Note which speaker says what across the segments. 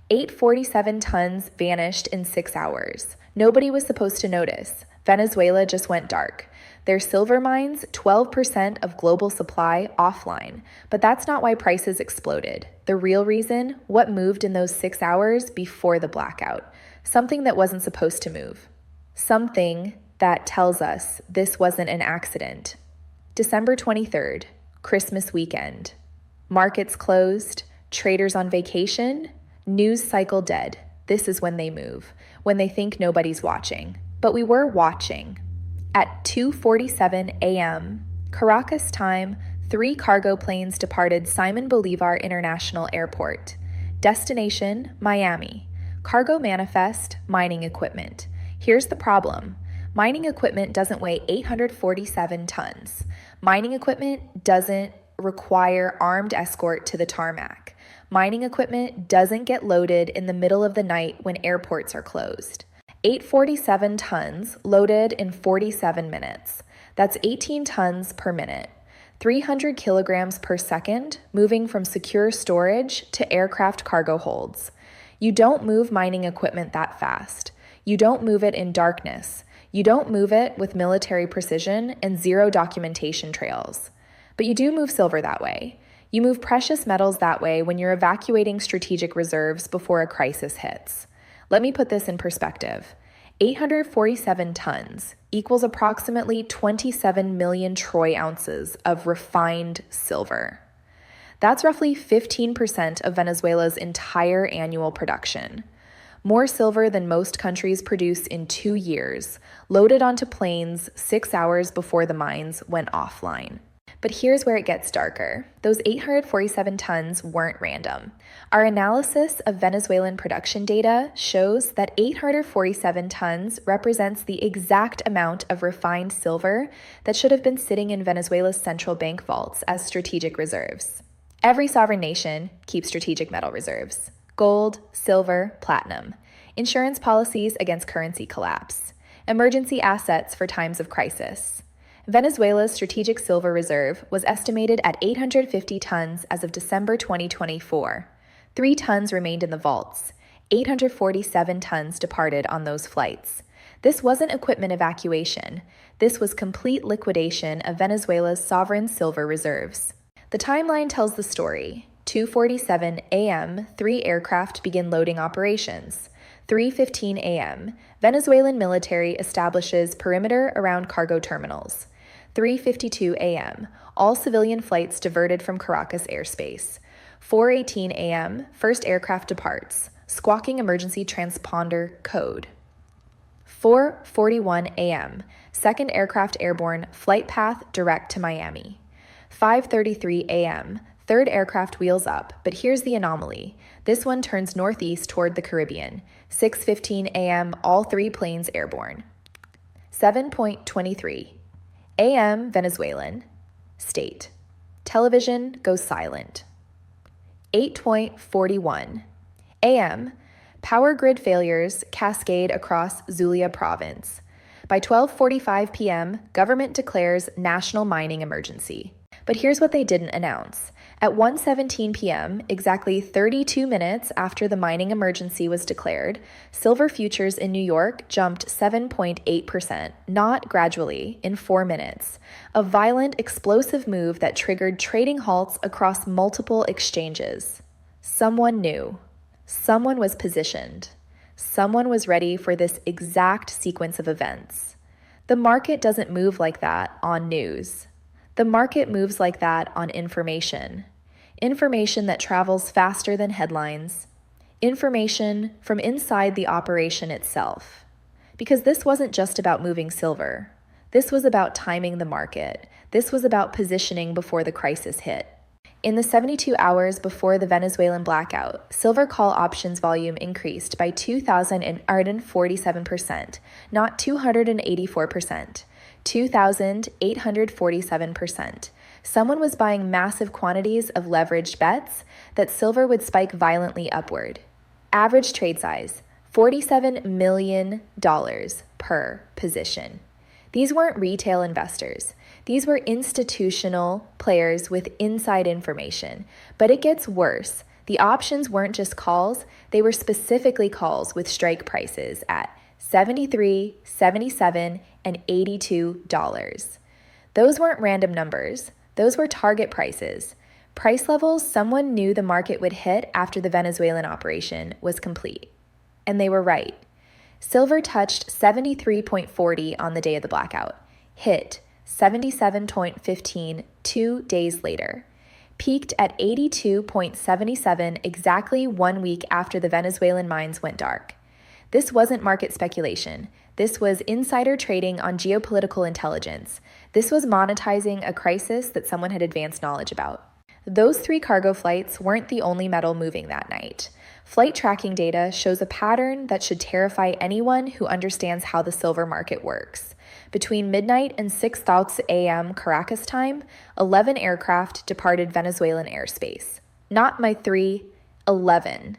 Speaker 1: 847 tons vanished in 6 hours. Nobody was supposed to notice. Venezuela just went dark. Their silver mines, 12% of global supply, offline. But that's not why prices exploded. The real reason, what moved in those 6 hours before the blackout. Something that wasn't supposed to move. Something that tells us this wasn't an accident. December 23rd, Christmas weekend. Markets closed, traders on vacation, news cycle dead. This is when they move, when they think nobody's watching. But we were watching. At 2:47 a.m., Caracas time, 3 cargo planes departed Simon Bolivar International Airport. Destination, Miami. Cargo manifest, mining equipment. Here's the problem. Mining equipment doesn't weigh 847 tons. Mining equipment doesn't require armed escort to the tarmac. Mining equipment doesn't get loaded in the middle of the night when airports are closed. 847 tons loaded in 47 minutes. That's 18 tons per minute. 300 kilograms per second, moving from secure storage to aircraft cargo holds. You don't move mining equipment that fast. You don't move it in darkness. You don't move it with military precision and zero documentation trails. But you do move silver that way. You move precious metals that way when you're evacuating strategic reserves before a crisis hits. Let me put this in perspective. 847 tons equals approximately 27 million troy ounces of refined silver. That's roughly 15% of Venezuela's entire annual production. More silver than most countries produce in 2 years, loaded onto planes 6 hours before the mines went offline. But here's where it gets darker. Those 847 tons weren't random. Our analysis of Venezuelan production data shows that 847 tons represents the exact amount of refined silver that should have been sitting in Venezuela's central bank vaults as strategic reserves. Every sovereign nation keeps strategic metal reserves: gold, silver, platinum, insurance policies against currency collapse, emergency assets for times of crisis. Venezuela's strategic silver reserve was estimated at 850 tons as of December 2024. 3 tons remained in the vaults. 847 tons departed on those flights. This wasn't equipment evacuation. This was complete liquidation of Venezuela's sovereign silver reserves. The timeline tells the story. 2:47 a.m., 3 aircraft begin loading operations. 3:15 a.m., Venezuelan military establishes perimeter around cargo terminals. 3:52 a.m., all civilian flights diverted from Caracas airspace. 4:18 a.m., first aircraft departs, squawking emergency transponder code. 4:41 a.m., second aircraft airborne, flight path direct to Miami. 5:33 a.m., third aircraft wheels up, but here's the anomaly. This one turns northeast toward the Caribbean. 6:15 a.m., all 3 planes airborne. 7:23 a.m., Venezuelan. State. Television goes silent. 8:41 a.m., power grid failures cascade across Zulia province. By 12:45 p.m., government declares national mining emergency. But here's what they didn't announce. At 1:17 p.m., exactly 32 minutes after the mining emergency was declared, silver futures in New York jumped 7.8%, not gradually, in 4 minutes. A violent, explosive move that triggered trading halts across multiple exchanges. Someone knew. Someone was positioned. Someone was ready for this exact sequence of events. The market doesn't move like that on news. The market moves like that on information. Information that travels faster than headlines. Information from inside the operation itself. Because this wasn't just about moving silver. This was about timing the market. This was about positioning before the crisis hit. In the 72 hours before the Venezuelan blackout, silver call options volume increased by 2,847%, not 284%. 2,847%. Someone was buying massive quantities of leveraged bets that silver would spike violently upward. Average trade size, $47 million per position. These weren't retail investors. These were institutional players with inside information. But it gets worse. The options weren't just calls, they were specifically calls with strike prices at $73, $77, and $82. Those weren't random numbers, those were target prices. Price levels someone knew the market would hit after the Venezuelan operation was complete. And they were right. Silver touched 73.40 on the day of the blackout, hit 77.15 2 days later, peaked at 82.77 exactly 1 week after the Venezuelan mines went dark. This wasn't market speculation. This was insider trading on geopolitical intelligence. This was monetizing a crisis that someone had advanced knowledge about. Those 3 cargo flights weren't the only metal moving that night. Flight tracking data shows a pattern that should terrify anyone who understands how the silver market works. Between midnight and 6:00 a.m. Caracas time, 11 aircraft departed Venezuelan airspace. Not my 3, 11.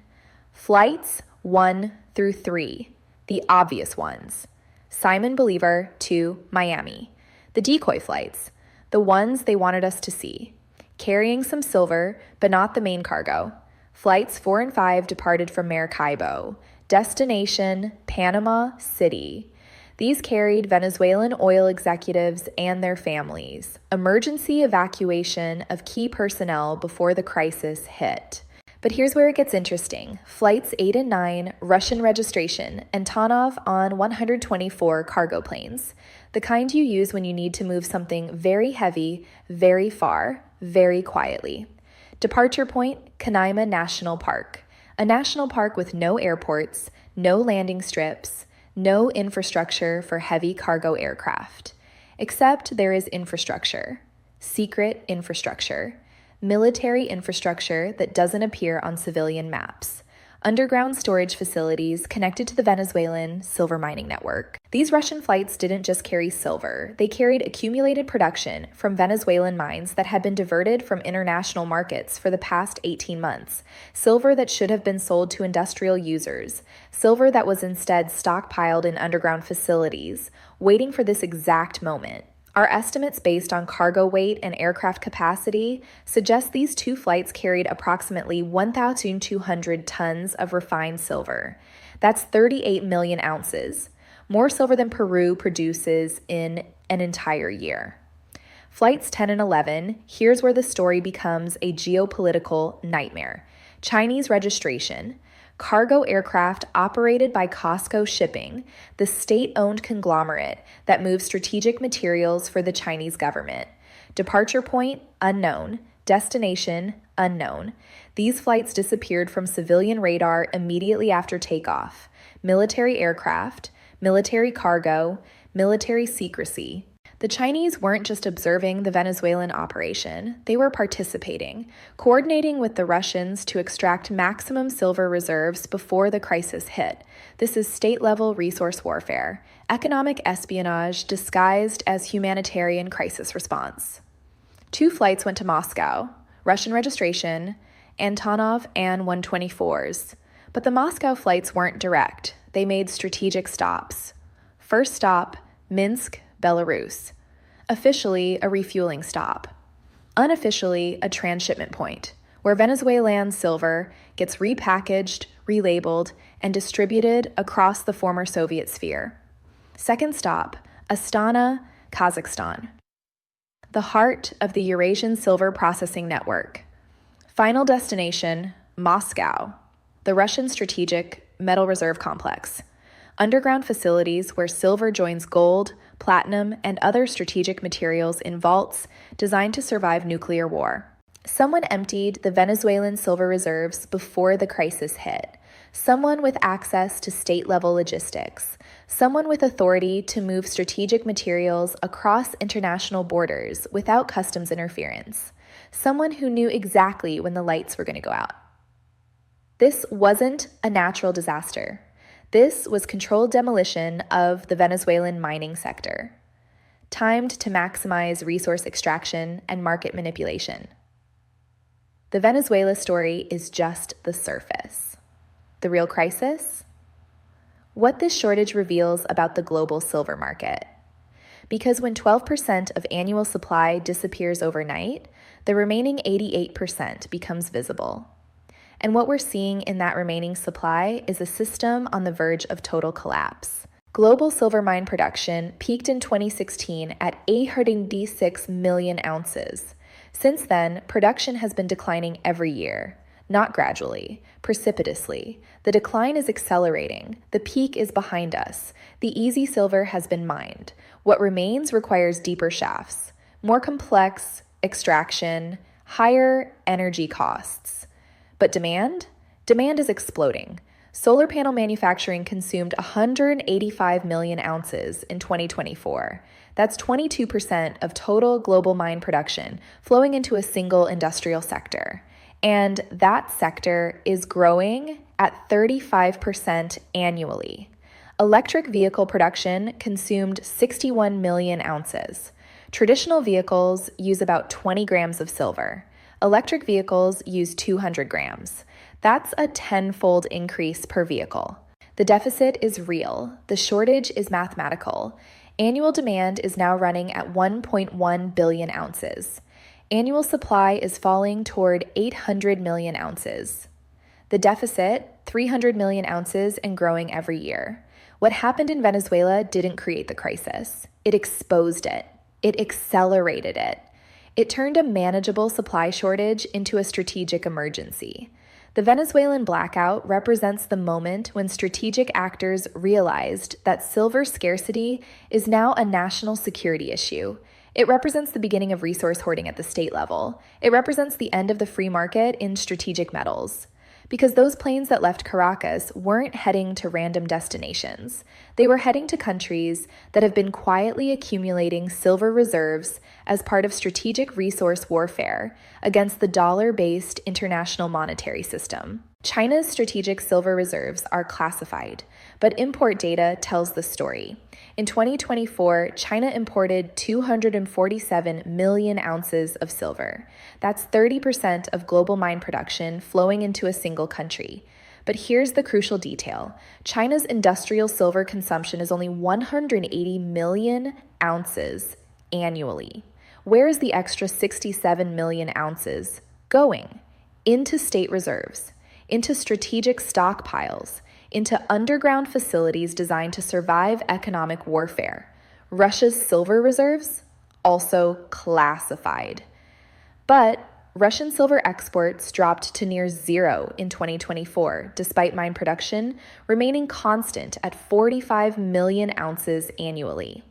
Speaker 1: Flights 1 through 3, the obvious ones. Simon Bolivar to Miami. The decoy flights, the ones they wanted us to see. Carrying some silver, but not the main cargo. Flights 4 and 5 departed from Maracaibo. Destination, Panama City. These carried Venezuelan oil executives and their families. Emergency evacuation of key personnel before the crisis hit. But here's where it gets interesting. Flights 8 and 9, Russian registration, Antonov on 124 cargo planes. The kind you use when you need to move something very heavy, very far, very quietly. Departure point, Canaima National Park. A national park with no airports, no landing strips, no infrastructure for heavy cargo aircraft. Except there is infrastructure. Secret infrastructure. Military infrastructure that doesn't appear on civilian maps. Underground storage facilities connected to the Venezuelan silver mining network. These Russian flights didn't just carry silver, they carried accumulated production from Venezuelan mines that had been diverted from international markets for the past 18 months. Silver that should have been sold to industrial users. Silver that was instead stockpiled in underground facilities, waiting for this exact moment. Our estimates based on cargo weight and aircraft capacity suggest these 2 flights carried approximately 1,200 tons of refined silver. That's 38 million ounces, more silver than Peru produces in an entire year. Flights 10 and 11, here's where the story becomes a geopolitical nightmare. Chinese registration. Cargo aircraft operated by Costco Shipping, the state-owned conglomerate that moves strategic materials for the Chinese government. Departure point, unknown. Destination, unknown. These flights disappeared from civilian radar immediately after takeoff. Military aircraft, military cargo, military secrecy. The Chinese weren't just observing the Venezuelan operation, they were participating, coordinating with the Russians to extract maximum silver reserves before the crisis hit. This is state-level resource warfare, economic espionage disguised as humanitarian crisis response. 2 flights went to Moscow, Russian registration, Antonov and 124s. But the Moscow flights weren't direct, they made strategic stops. First stop, Minsk, Belarus. Officially, a refueling stop. Unofficially, a transshipment point, where Venezuelan silver gets repackaged, relabeled, and distributed across the former Soviet sphere. Second stop, Astana, Kazakhstan. The heart of the Eurasian Silver Processing Network. Final destination, Moscow, the Russian strategic metal reserve complex. Underground facilities where silver joins gold, platinum, and other strategic materials in vaults designed to survive nuclear war. Someone emptied the Venezuelan silver reserves before the crisis hit. Someone with access to state-level logistics. Someone with authority to move strategic materials across international borders without customs interference. Someone who knew exactly when the lights were going to go out. This wasn't a natural disaster. This was controlled demolition of the Venezuelan mining sector, timed to maximize resource extraction and market manipulation. The Venezuela story is just the surface. The real crisis? What this shortage reveals about the global silver market. Because when 12% of annual supply disappears overnight, the remaining 88% becomes visible. And what we're seeing in that remaining supply is a system on the verge of total collapse. Global silver mine production peaked in 2016 at 886 million ounces. Since then, production has been declining every year. Not gradually, precipitously. The decline is accelerating. The peak is behind us. The easy silver has been mined. What remains requires deeper shafts, more complex extraction, higher energy costs. But demand? Demand is exploding. Solar panel manufacturing consumed 185 million ounces in 2024. That's 22% of total global mine production flowing into a single industrial sector. And that sector is growing at 35% annually. Electric vehicle production consumed 61 million ounces. Traditional vehicles use about 20 grams of silver. Electric vehicles use 200 grams. That's a tenfold increase per vehicle. The deficit is real. The shortage is mathematical. Annual demand is now running at 1.1 billion ounces. Annual supply is falling toward 800 million ounces. The deficit, 300 million ounces and growing every year. What happened in Venezuela didn't create the crisis. It exposed it. It accelerated it. It turned a manageable supply shortage into a strategic emergency. The Venezuelan blackout represents the moment when strategic actors realized that silver scarcity is now a national security issue. It represents the beginning of resource hoarding at the state level. It represents the end of the free market in strategic metals. Because those planes that left Caracas weren't heading to random destinations. They were heading to countries that have been quietly accumulating silver reserves as part of strategic resource warfare against the dollar-based international monetary system. China's strategic silver reserves are classified, but import data tells the story. In 2024, China imported 247 million ounces of silver. That's 30% of global mine production flowing into a single country. But here's the crucial detail. China's industrial silver consumption is only 180 million ounces annually. Where is the extra 67 million ounces going? Into state reserves, into strategic stockpiles, into underground facilities designed to survive economic warfare. Russia's silver reserves, also classified. But Russian silver exports dropped to near zero in 2024, despite mine production remaining constant at 45 million ounces annually.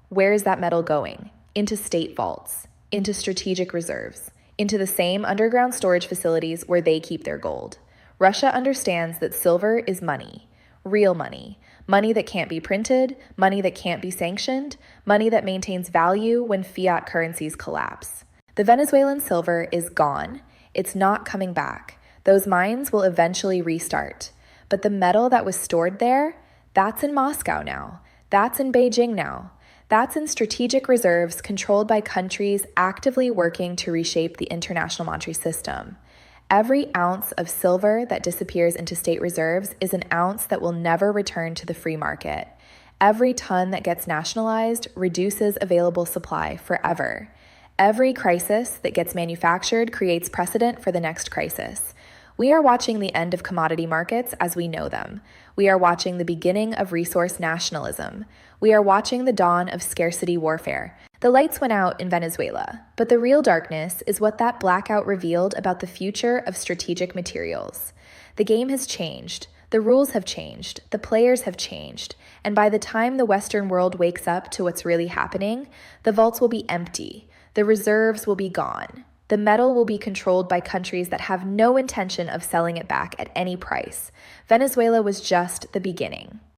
Speaker 1: Where is that metal going? Into state vaults, into strategic reserves, into the same underground storage facilities where they keep their gold. Russia understands that silver is money, real money, money that can't be printed, money that can't be sanctioned, money that maintains value when fiat currencies collapse. The Venezuelan silver is gone. It's not coming back. Those mines will eventually restart. But the metal that was stored there, that's in Moscow now. That's in Beijing now. That's in strategic reserves controlled by countries actively working to reshape the international monetary system. Every ounce of silver that disappears into state reserves is an ounce that will never return to the free market. Every ton that gets nationalized reduces available supply forever. Every crisis that gets manufactured creates precedent for the next crisis. We are watching the end of commodity markets as we know them. We are watching the beginning of resource nationalism. We are watching the dawn of scarcity warfare. The lights went out in Venezuela, but the real darkness is what that blackout revealed about the future of strategic materials. The game has changed. The rules have changed. The players have changed. And by the time the Western world wakes up to what's really happening, the vaults will be empty. The reserves will be gone. The metal will be controlled by countries that have no intention of selling it back at any price. Venezuela was just the beginning.